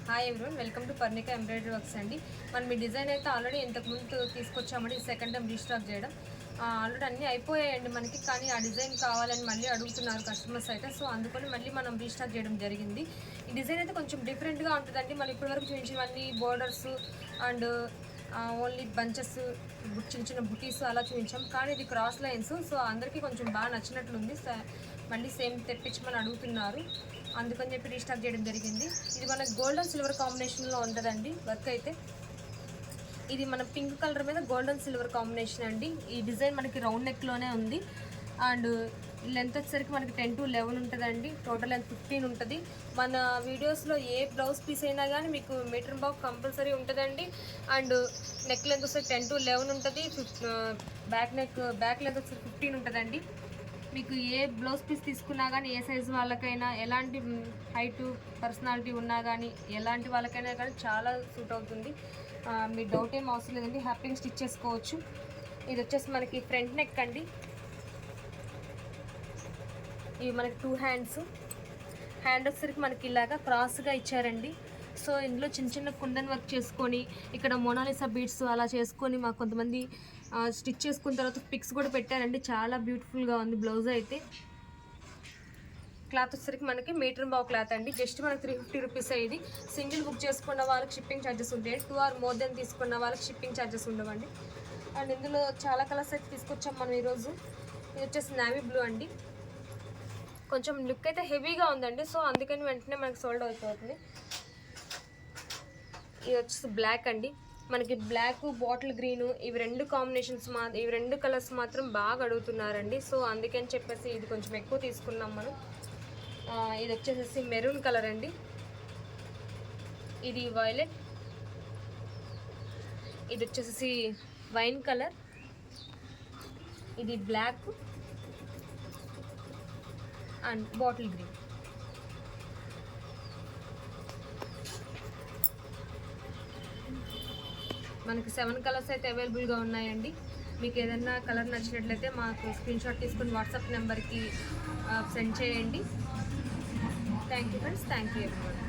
Hi everyone, welcome to Parnika embroidery works అండి. మనం ఈ డిజైన్ అయితే ఆల్రెడీ ఇంతకుముందు తీసుకొచ్చామండి. సెకండ్ టైం రీస్టాక్ చేయడం. ఆల్రెడీ అన్నీ అయిపోయాయండి మనకి, కానీ ఆ డిజైన్ కావాలని మళ్ళీ అడుగుతున్నారు కస్టమర్స్ అయితే. సో అందుకని మళ్ళీ మనం రీస్టాక్ చేయడం జరిగింది. ఈ డిజైన్ అయితే కొంచెం డిఫరెంట్గా ఉంటుందండి. మనం ఇప్పటివరకు చూపించినవన్నీ బోర్డర్స్ అండ్ ఓన్లీ బంచెస్, చిన్న చిన్న బుటీస్ అలా చూపించాం, కానీ ఇది క్రాస్ లైన్స్. సో అందరికీ కొంచెం బాగా నచ్చినట్లుంది. మళ్ళీ సేమ్ తెప్పించమని అడుగుతున్నారు, అందుకని చెప్పి రీస్టాక్ చేయడం జరిగింది. ఇది మన గోల్డ్ అండ్ సిల్వర్ కాంబినేషన్లో ఉంటుందండి వర్క్ అయితే. ఇది మన పింక్ కలర్ మీద గోల్డ్ అండ్ సిల్వర్ కాంబినేషన్ అండి. ఈ డిజైన్ మనకి రౌండ్ నెక్లోనే ఉంది. అండ్ లెంత్ వచ్చేసరికి మనకి 10 to 11 ఉంటుందండి. టోటల్ లెంత్ 15 ఉంటుంది. మన వీడియోస్లో ఏ బ్లౌజ్ పీస్ అయినా కానీ మీకు మీటర్ బాక్ కంపల్సరీ ఉంటుందండి. అండ్ నెక్ లెంత్ వచ్చేసరికి 10 to 11 ఉంటుంది. బ్యాక్ లెంత్ వచ్చేసరికి 15 ఉంటుందండి. మీకు ఏ బ్లౌజ్ పీస్ తీసుకున్నా కానీ, ఏ సైజు వాళ్ళకైనా, ఎలాంటి హైట్ పర్సనాలిటీ ఉన్నా కానీ, ఎలాంటి వాళ్ళకైనా కానీ చాలా సూట్ అవుతుంది. మీ డౌట్ ఏం అవసరం లేదండి, హ్యాపీగా స్టిచ్ చేసుకోవచ్చు. ఇది వచ్చేసి మనకి ఫ్రంట్ నెక్ అండి. ఇవి మనకి 2 హ్యాండ్స్. హ్యాండ్ వచ్చేసరికి మనకి ఇలాగా క్రాస్గా ఇచ్చారండి. సో ఇందులో చిన్న చిన్న కుందన్ వర్క్ చేసుకొని, ఇక్కడ మోనాలిసా బీడ్స్ అలా చేసుకొని మాకు కొంతమంది స్టిచ్ చేసుకున్న తర్వాత పిక్స్ కూడా పెట్టారండి. చాలా బ్యూటిఫుల్గా ఉంది బ్లౌజ్ అయితే. క్లాత్ వచ్చేసరికి మనకి మీటర్ బావ్ క్లాత్ అండి. జస్ట్ మనకి 350 రూపీస్. ఇది సింగిల్ బుక్ చేసుకున్న వాళ్ళకి షిప్పింగ్ ఛార్జెస్ ఉంటాయి. 2 or more దెన్ తీసుకున్న వాళ్ళకి షిప్పింగ్ ఛార్జెస్ ఉండవండి. అండ్ ఇందులో చాలా కలర్స్ అయితే తీసుకొచ్చాం మనం ఈరోజు. ఇది వచ్చేసి నావీ బ్లూ అండి. కొంచెం లుక్ అయితే హెవీగా ఉందండి, సో అందుకని వెంటనే మనకి సోల్డ్ అయిపోతుంది. ఇది వచ్చేసి బ్లాక్ అండి. మనకి బ్లాక్, బాటిల్ గ్రీను, ఇవి రెండు కలర్స్ మాత్రం బాగా అడుగుతున్నారండి. సో అందుకని చెప్పేసి ఇది కొంచెం ఎక్కువ తీసుకున్నాం మనం. ఇది వచ్చేసేసి మెరూన్ కలర్ అండి. ఇది వైలెట్. ఇది వచ్చేసి వైన్ కలర్. ఇది బ్లాక్ అండ్ బాటిల్ గ్రీన్. మనకి 7 కలర్స్ అయితే అవైలబుల్గా ఉన్నాయండి. మీకు ఏదైనా కలర్ నచ్చినట్లయితే మాకు స్క్రీన్ షాట్ తీసుకుని వాట్సాప్ నెంబర్కి సెండ్ చేయండి. Thank you friends, thank you everyone.